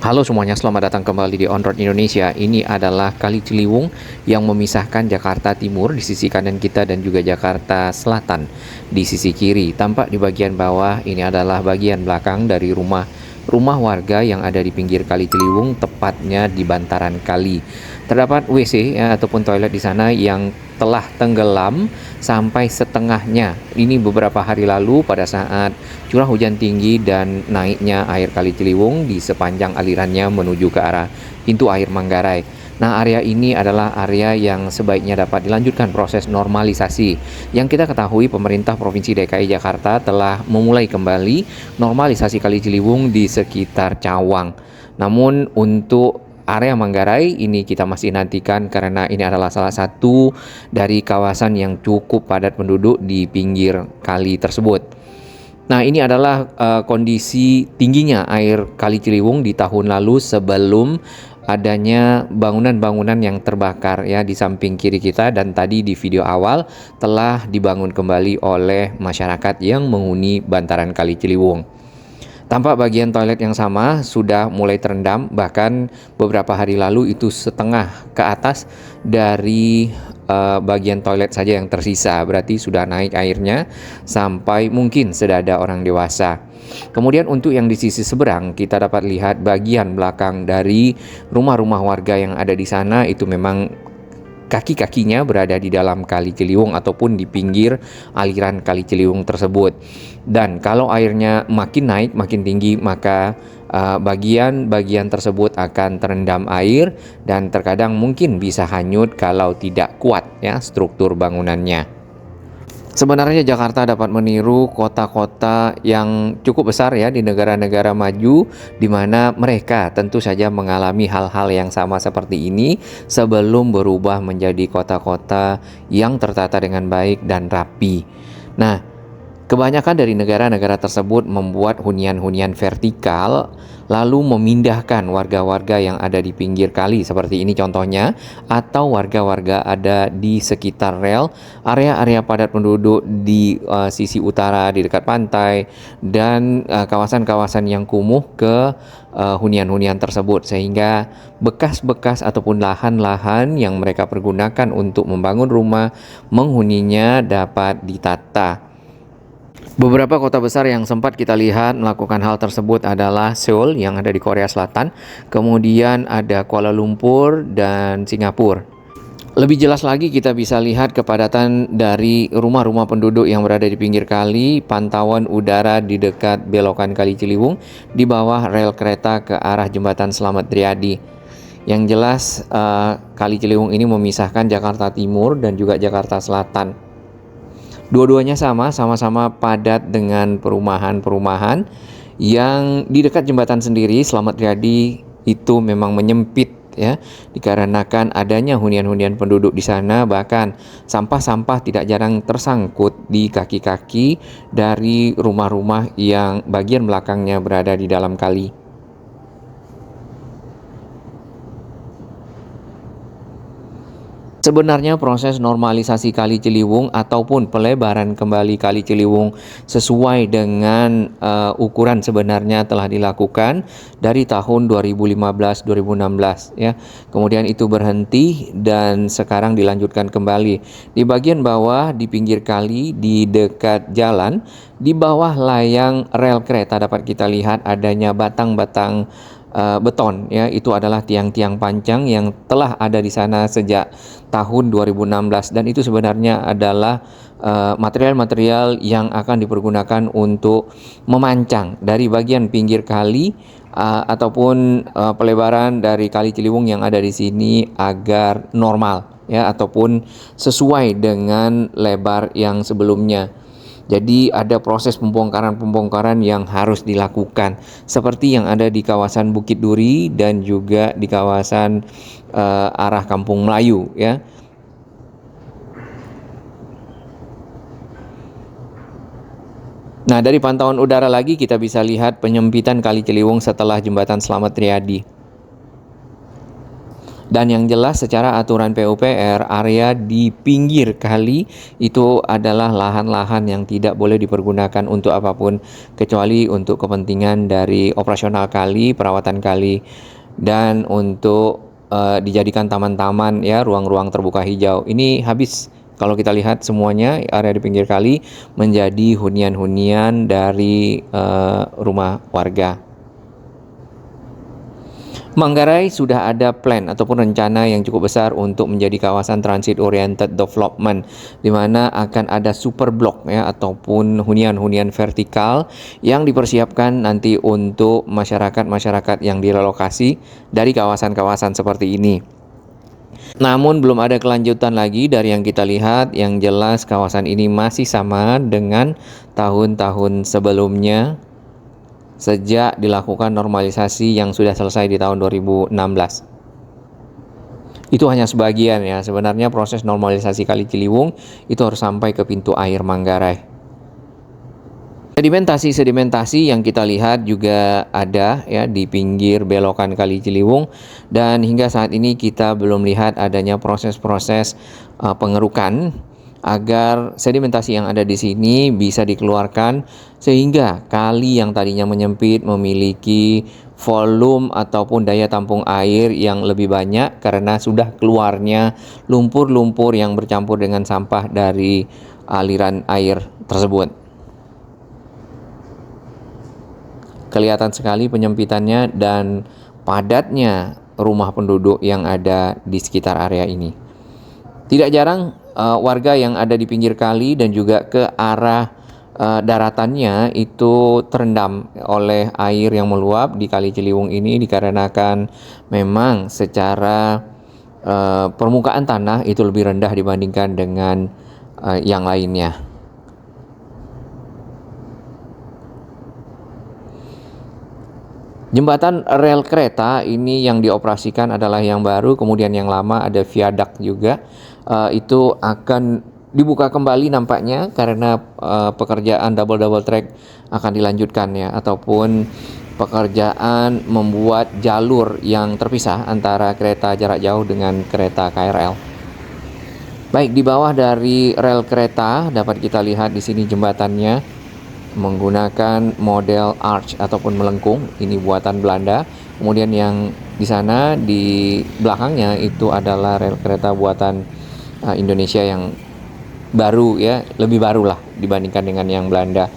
Halo semuanya, selamat datang kembali di On Road Indonesia. Ini adalah Kali Ciliwung yang memisahkan Jakarta Timur di sisi kanan kita dan juga Jakarta Selatan di sisi kiri. Tampak di bagian bawah ini adalah bagian belakang dari rumah warga yang ada di pinggir Kali Ciliwung, tepatnya di bantaran kali. Terdapat WC ya, ataupun toilet di sana yang telah tenggelam sampai setengahnya. Ini beberapa hari lalu pada saat curah hujan tinggi dan naiknya air Kali Ciliwung di sepanjang alirannya menuju ke arah pintu air Manggarai. Nah, area ini adalah area yang sebaiknya dapat dilanjutkan proses normalisasi. Yang kita ketahui, pemerintah Provinsi DKI Jakarta telah memulai kembali normalisasi Kali Ciliwung di sekitar Cawang. Namun untuk area Manggarai ini kita masih nantikan karena ini adalah salah satu dari kawasan yang cukup padat penduduk di pinggir kali tersebut. Nah, ini adalah kondisi tingginya air Kali Ciliwung di tahun lalu sebelum adanya bangunan-bangunan yang terbakar ya di samping kiri kita, dan tadi di video awal telah dibangun kembali oleh masyarakat yang menghuni bantaran Kali Ciliwung. Tampak bagian toilet yang sama sudah mulai terendam, bahkan beberapa hari lalu itu setengah ke atas dari bagian toilet saja yang tersisa. Berarti sudah naik airnya sampai mungkin sedada orang dewasa. Kemudian untuk yang di sisi seberang kita dapat lihat bagian belakang dari rumah-rumah warga yang ada di sana itu memang kaki-kakinya berada di dalam Kali Ciliwung ataupun di pinggir aliran Kali Ciliwung tersebut. Dan kalau airnya makin naik, makin tinggi, maka bagian-bagian tersebut akan terendam air dan terkadang mungkin bisa hanyut kalau tidak kuat ya struktur bangunannya. Sebenarnya Jakarta dapat meniru kota-kota yang cukup besar ya di negara-negara maju, di mana mereka tentu saja mengalami hal-hal yang sama seperti ini sebelum berubah menjadi kota-kota yang tertata dengan baik dan rapi. Nah, kebanyakan dari negara-negara tersebut membuat hunian-hunian vertikal lalu memindahkan warga-warga yang ada di pinggir kali seperti ini contohnya, atau warga-warga ada di sekitar rel, area-area padat penduduk di sisi utara di dekat pantai, dan kawasan-kawasan yang kumuh ke hunian-hunian tersebut, sehingga bekas-bekas ataupun lahan-lahan yang mereka pergunakan untuk membangun rumah menghuninya dapat ditata. Beberapa kota besar yang sempat kita lihat melakukan hal tersebut adalah Seoul yang ada di Korea Selatan, kemudian ada Kuala Lumpur dan Singapura. Lebih jelas lagi kita bisa lihat kepadatan dari rumah-rumah penduduk yang berada di pinggir kali, pantauan udara di dekat belokan Kali Ciliwung, di bawah rel kereta ke arah Jembatan Slamet Riyadi. Yang jelas Kali Ciliwung ini memisahkan Jakarta Timur dan juga Jakarta Selatan. Dua-duanya sama-sama padat dengan perumahan-perumahan yang di dekat jembatan sendiri. Slamet Riyadi itu memang menyempit ya, dikarenakan adanya hunian-hunian penduduk di sana, bahkan sampah-sampah tidak jarang tersangkut di kaki-kaki dari rumah-rumah yang bagian belakangnya berada di dalam kali. Sebenarnya proses normalisasi Kali Ciliwung ataupun pelebaran kembali Kali Ciliwung sesuai dengan ukuran sebenarnya telah dilakukan dari tahun 2015-2016 ya. Kemudian itu berhenti dan sekarang dilanjutkan kembali. Di bagian bawah di pinggir kali di dekat jalan, di bawah layang rel kereta dapat kita lihat adanya batang-batang beton ya, itu adalah tiang-tiang panjang yang telah ada di sana sejak tahun 2016, dan itu sebenarnya adalah material-material yang akan dipergunakan untuk memancang dari bagian pinggir kali ataupun pelebaran dari Kali Ciliwung yang ada di sini agar normal ya, ataupun sesuai dengan lebar yang sebelumnya. Jadi ada proses pembongkaran yang harus dilakukan seperti yang ada di kawasan Bukit Duri dan juga di kawasan arah Kampung Melayu ya. Nah, dari pantauan udara lagi kita bisa lihat penyempitan Kali Ciliwung setelah jembatan Slamet Riyadi. Dan yang jelas secara aturan PUPR, area di pinggir kali itu adalah lahan-lahan yang tidak boleh dipergunakan untuk apapun kecuali untuk kepentingan dari operasional kali, perawatan kali, dan untuk dijadikan taman-taman ya, ruang-ruang terbuka hijau. Ini habis kalau kita lihat semuanya area di pinggir kali menjadi hunian-hunian dari rumah warga. Manggarai sudah ada plan ataupun rencana yang cukup besar untuk menjadi kawasan transit oriented development, di mana akan ada super block ya ataupun hunian-hunian vertikal yang dipersiapkan nanti untuk masyarakat-masyarakat yang direlokasi dari kawasan-kawasan seperti ini. Namun belum ada kelanjutan lagi dari yang kita lihat. Yang jelas kawasan ini masih sama dengan tahun-tahun sebelumnya, sejak dilakukan normalisasi yang sudah selesai di tahun 2016. Itu hanya sebagian ya, sebenarnya proses normalisasi Kali Ciliwung itu harus sampai ke pintu air Manggarai. Sedimentasi yang kita lihat juga ada ya di pinggir belokan Kali Ciliwung, dan hingga saat ini kita belum lihat adanya proses-proses pengerukan agar sedimentasi yang ada di sini bisa dikeluarkan sehingga kali yang tadinya menyempit memiliki volume ataupun daya tampung air yang lebih banyak karena sudah keluarnya lumpur-lumpur yang bercampur dengan sampah dari aliran air tersebut. Kelihatan sekali penyempitannya dan padatnya rumah penduduk yang ada di sekitar area ini. Tidak jarang warga yang ada di pinggir kali dan juga ke arah daratannya itu terendam oleh air yang meluap di Kali Ciliwung ini dikarenakan memang secara permukaan tanah itu lebih rendah dibandingkan dengan yang lainnya. Jembatan rel kereta ini yang dioperasikan adalah yang baru, kemudian yang lama ada viadak juga. Itu akan dibuka kembali nampaknya karena pekerjaan double track akan dilanjutkan ya, ataupun pekerjaan membuat jalur yang terpisah antara kereta jarak jauh dengan kereta KRL. Baik, di bawah dari rel kereta dapat kita lihat di sini jembatannya menggunakan model arch ataupun melengkung, ini buatan Belanda. Kemudian yang di sana di belakangnya itu adalah rel kereta buatan Indonesia yang baru ya, lebih baru lah dibandingkan dengan yang Belanda.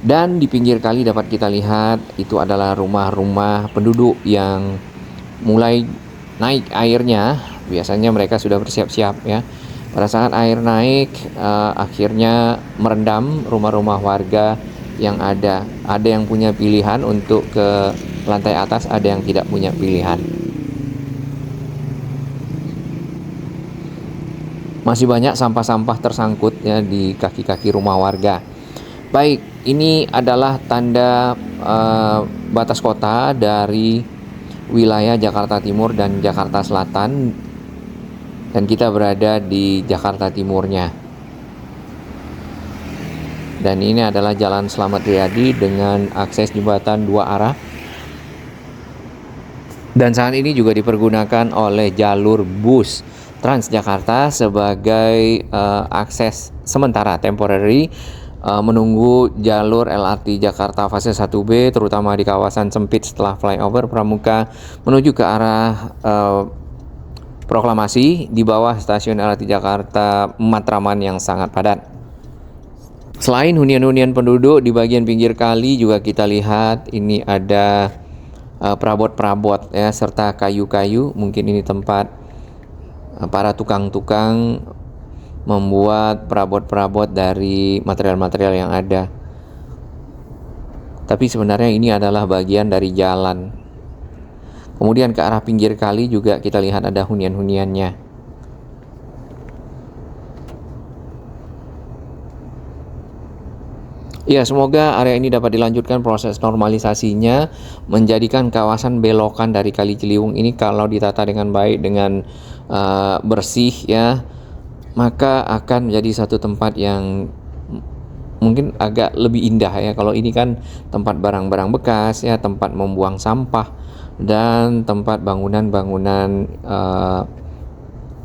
Dan di pinggir kali dapat kita lihat itu adalah rumah-rumah penduduk yang mulai naik airnya. Biasanya mereka sudah bersiap-siap ya. Pada saat air naik akhirnya merendam rumah-rumah warga yang ada. Ada yang punya pilihan untuk ke lantai atas, ada yang tidak punya pilihan. Masih banyak sampah-sampah tersangkut ya di kaki-kaki rumah warga. Baik, ini adalah tanda batas kota dari wilayah Jakarta Timur dan Jakarta Selatan, dan kita berada di Jakarta Timurnya. Dan ini adalah Jalan Slamet Riyadi dengan akses jembatan dua arah. Dan saat ini juga dipergunakan oleh jalur bus Transjakarta sebagai akses sementara temporary menunggu jalur LRT Jakarta fase 1B, terutama di kawasan sempit setelah flyover Pramuka menuju ke arah Proklamasi di bawah stasiun LRT Jakarta Matraman yang sangat padat. Selain hunian-hunian penduduk di bagian pinggir kali juga kita lihat ini ada perabot-perabot ya, serta kayu-kayu. Mungkin ini tempat para tukang-tukang membuat perabot-perabot dari material-material yang ada. Tapi sebenarnya ini adalah bagian dari jalan. Kemudian ke arah pinggir kali juga kita lihat ada hunian-huniannya. Ya, semoga area ini dapat dilanjutkan proses normalisasinya, menjadikan kawasan belokan dari Kali Ciliwung ini kalau ditata dengan baik, dengan bersih ya, maka akan menjadi satu tempat yang mungkin agak lebih indah ya. Kalau ini kan tempat barang-barang bekas ya, tempat membuang sampah dan tempat bangunan-bangunan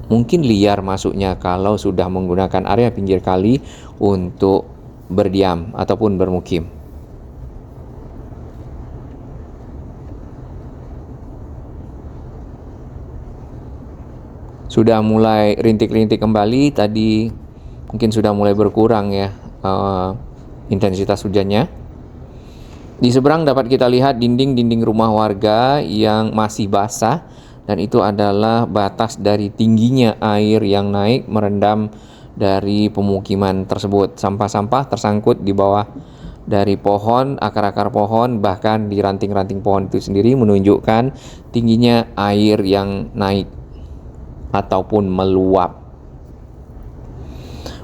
mungkin liar masuknya kalau sudah menggunakan area pinggir kali untuk berdiam ataupun bermukim. Sudah mulai rintik-rintik kembali, tadi mungkin sudah mulai berkurang ya intensitas hujannya. Di seberang dapat kita lihat dinding-dinding rumah warga yang masih basah, dan itu adalah batas dari tingginya air yang naik merendam dari pemukiman tersebut. Sampah-sampah tersangkut di bawah dari pohon, akar-akar pohon, bahkan di ranting-ranting pohon itu sendiri menunjukkan tingginya air yang naik ataupun meluap.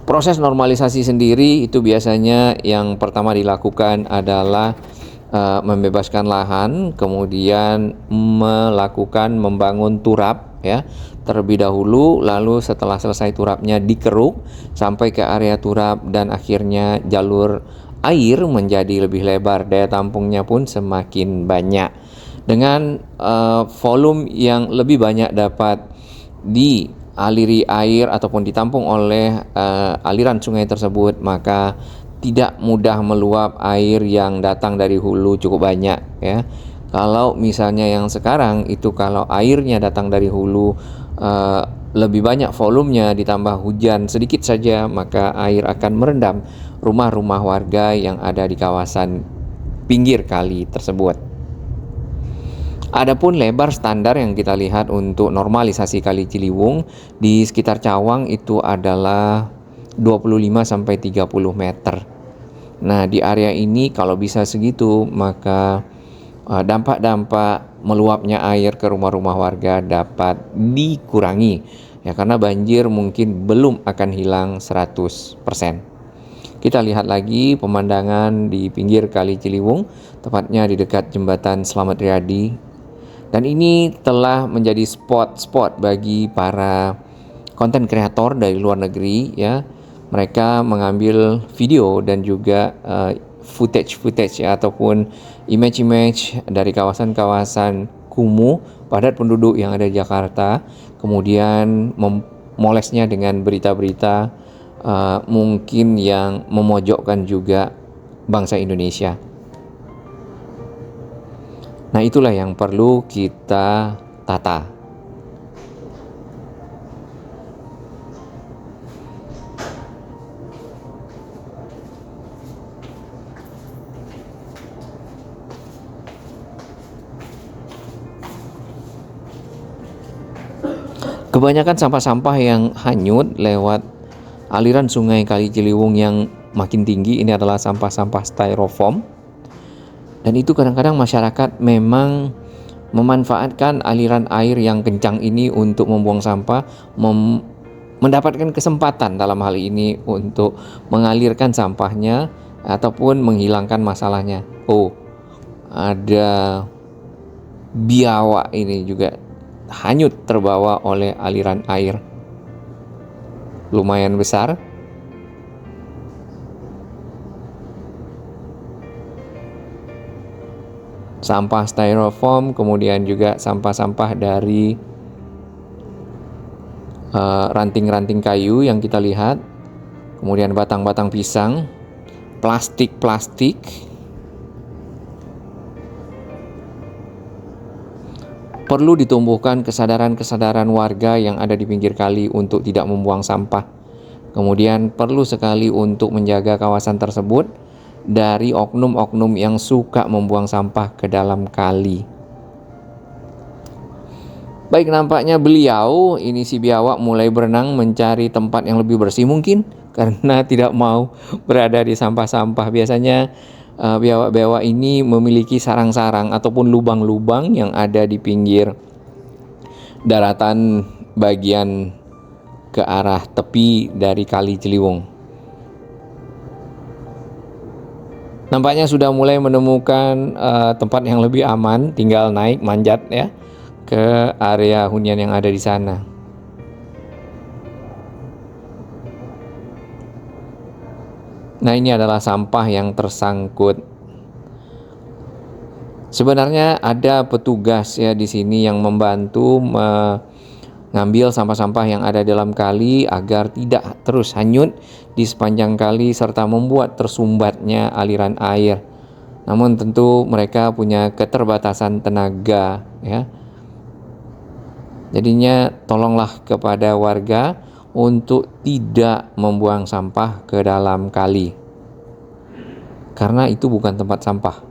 Proses normalisasi sendiri itu biasanya yang pertama dilakukan adalah membebaskan lahan, kemudian membangun turap ya terlebih dahulu, lalu setelah selesai turapnya dikeruk sampai ke area turap dan akhirnya jalur air menjadi lebih lebar, daya tampungnya pun semakin banyak. Dengan volume yang lebih banyak dapat dialiri air ataupun ditampung oleh aliran sungai tersebut, maka tidak mudah meluap air yang datang dari hulu cukup banyak ya. Kalau misalnya yang sekarang itu, kalau airnya datang dari hulu lebih banyak volumenya ditambah hujan sedikit saja, maka air akan merendam rumah-rumah warga yang ada di kawasan pinggir kali tersebut. Adapun lebar standar yang kita lihat untuk normalisasi Kali Ciliwung di sekitar Cawang itu adalah 25-30 meter. Nah, di area ini kalau bisa segitu, maka dampak-dampak meluapnya air ke rumah-rumah warga dapat dikurangi ya, karena banjir mungkin belum akan hilang 100%. Kita lihat lagi pemandangan di pinggir Kali Ciliwung, tepatnya di dekat jembatan Slamet Riyadi. Dan ini telah menjadi spot-spot bagi para konten kreator dari luar negeri ya. Mereka mengambil video dan juga footage ya, ataupun image dari kawasan-kawasan kumuh padat penduduk yang ada di Jakarta, kemudian memolesnya dengan berita-berita mungkin yang memojokkan juga bangsa Indonesia. Nah, itulah yang perlu kita tata. Kebanyakan sampah-sampah yang hanyut lewat aliran sungai Kali Ciliwung yang makin tinggi ini adalah sampah-sampah styrofoam. Dan itu kadang-kadang masyarakat memang memanfaatkan aliran air yang kencang ini untuk membuang sampah, mendapatkan kesempatan dalam hal ini untuk mengalirkan sampahnya ataupun menghilangkan masalahnya. Oh, ada biawak ini juga hanyut terbawa oleh aliran air lumayan besar. Sampah styrofoam, kemudian juga sampah-sampah dari ranting-ranting kayu yang kita lihat, kemudian batang-batang pisang, plastik-plastik. Perlu ditumbuhkan kesadaran-kesadaran warga yang ada di pinggir kali untuk tidak membuang sampah. Kemudian perlu sekali untuk menjaga kawasan tersebut dari oknum-oknum yang suka membuang sampah ke dalam kali. Baik, nampaknya beliau ini si biawak mulai berenang mencari tempat yang lebih bersih mungkin karena tidak mau berada di sampah-sampah. Biasanya biawak-biawak ini memiliki sarang-sarang ataupun lubang-lubang yang ada di pinggir daratan bagian ke arah tepi dari Kali Ciliwung. Nampaknya sudah mulai menemukan tempat yang lebih aman, tinggal naik manjat ya ke area hunian yang ada di sana. Nah, ini adalah sampah yang tersangkut. Sebenarnya ada petugas ya di sini yang membantu mengambil sampah-sampah yang ada dalam kali agar tidak terus hanyut di sepanjang kali serta membuat tersumbatnya aliran air. Namun tentu mereka punya keterbatasan tenaga ya. Jadinya tolonglah kepada warga untuk tidak membuang sampah ke dalam kali. Karena itu bukan tempat sampah.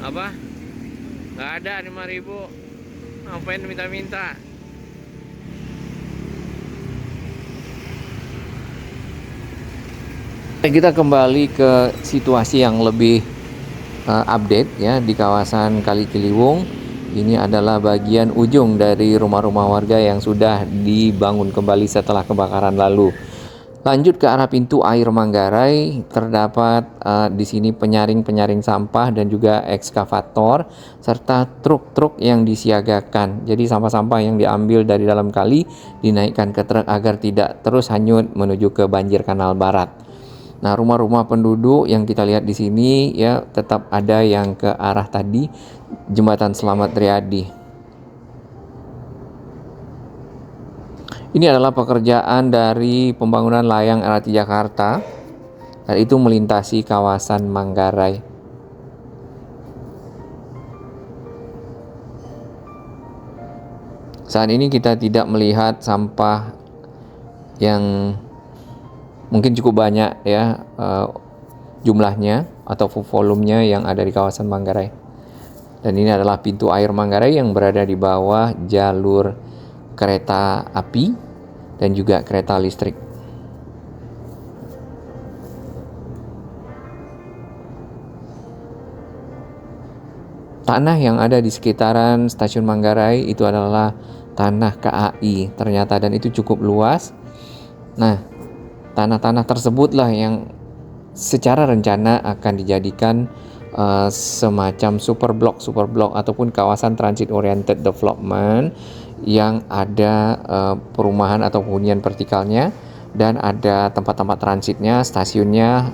Apa? Nggak ada 5.000. Ngapain minta-minta? Kita kembali ke situasi yang lebih update ya di kawasan Kali Ciliwung. Ini adalah bagian ujung dari rumah-rumah warga yang sudah dibangun kembali setelah kebakaran lalu. Lanjut ke arah pintu air Manggarai, terdapat di sini penyaring sampah dan juga ekskavator serta truk-truk yang disiagakan. Jadi sampah-sampah yang diambil dari dalam kali dinaikkan ke truk agar tidak terus hanyut menuju ke banjir Kanal Barat. Nah, rumah-rumah penduduk yang kita lihat di sini ya tetap ada yang ke arah tadi Jembatan Selamat Riyadi. Ini adalah pekerjaan dari pembangunan layang LRT Jakarta, dan itu melintasi kawasan Manggarai. Saat ini kita tidak melihat sampah yang mungkin cukup banyak ya jumlahnya atau volumenya yang ada di kawasan Manggarai. Dan ini adalah pintu air Manggarai yang berada di bawah jalur kereta api dan juga kereta listrik. Tanah yang ada di sekitaran stasiun Manggarai itu adalah tanah KAI ternyata, dan itu cukup luas. Nah, tanah-tanah tersebutlah yang secara rencana akan dijadikan semacam super blok ataupun kawasan transit oriented development yang ada perumahan atau hunian vertikalnya, dan ada tempat-tempat transitnya, stasiunnya,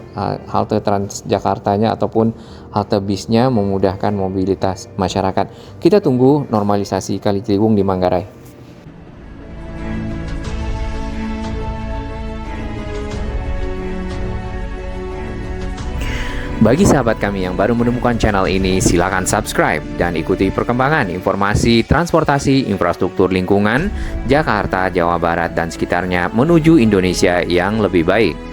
halte Transjakartanya ataupun halte bisnya, memudahkan mobilitas masyarakat. Kita tunggu normalisasi Kali Ciliwung di Manggarai. Bagi sahabat kami yang baru menemukan channel ini, silakan subscribe dan ikuti perkembangan informasi transportasi infrastruktur lingkungan Jakarta, Jawa Barat, dan sekitarnya menuju Indonesia yang lebih baik.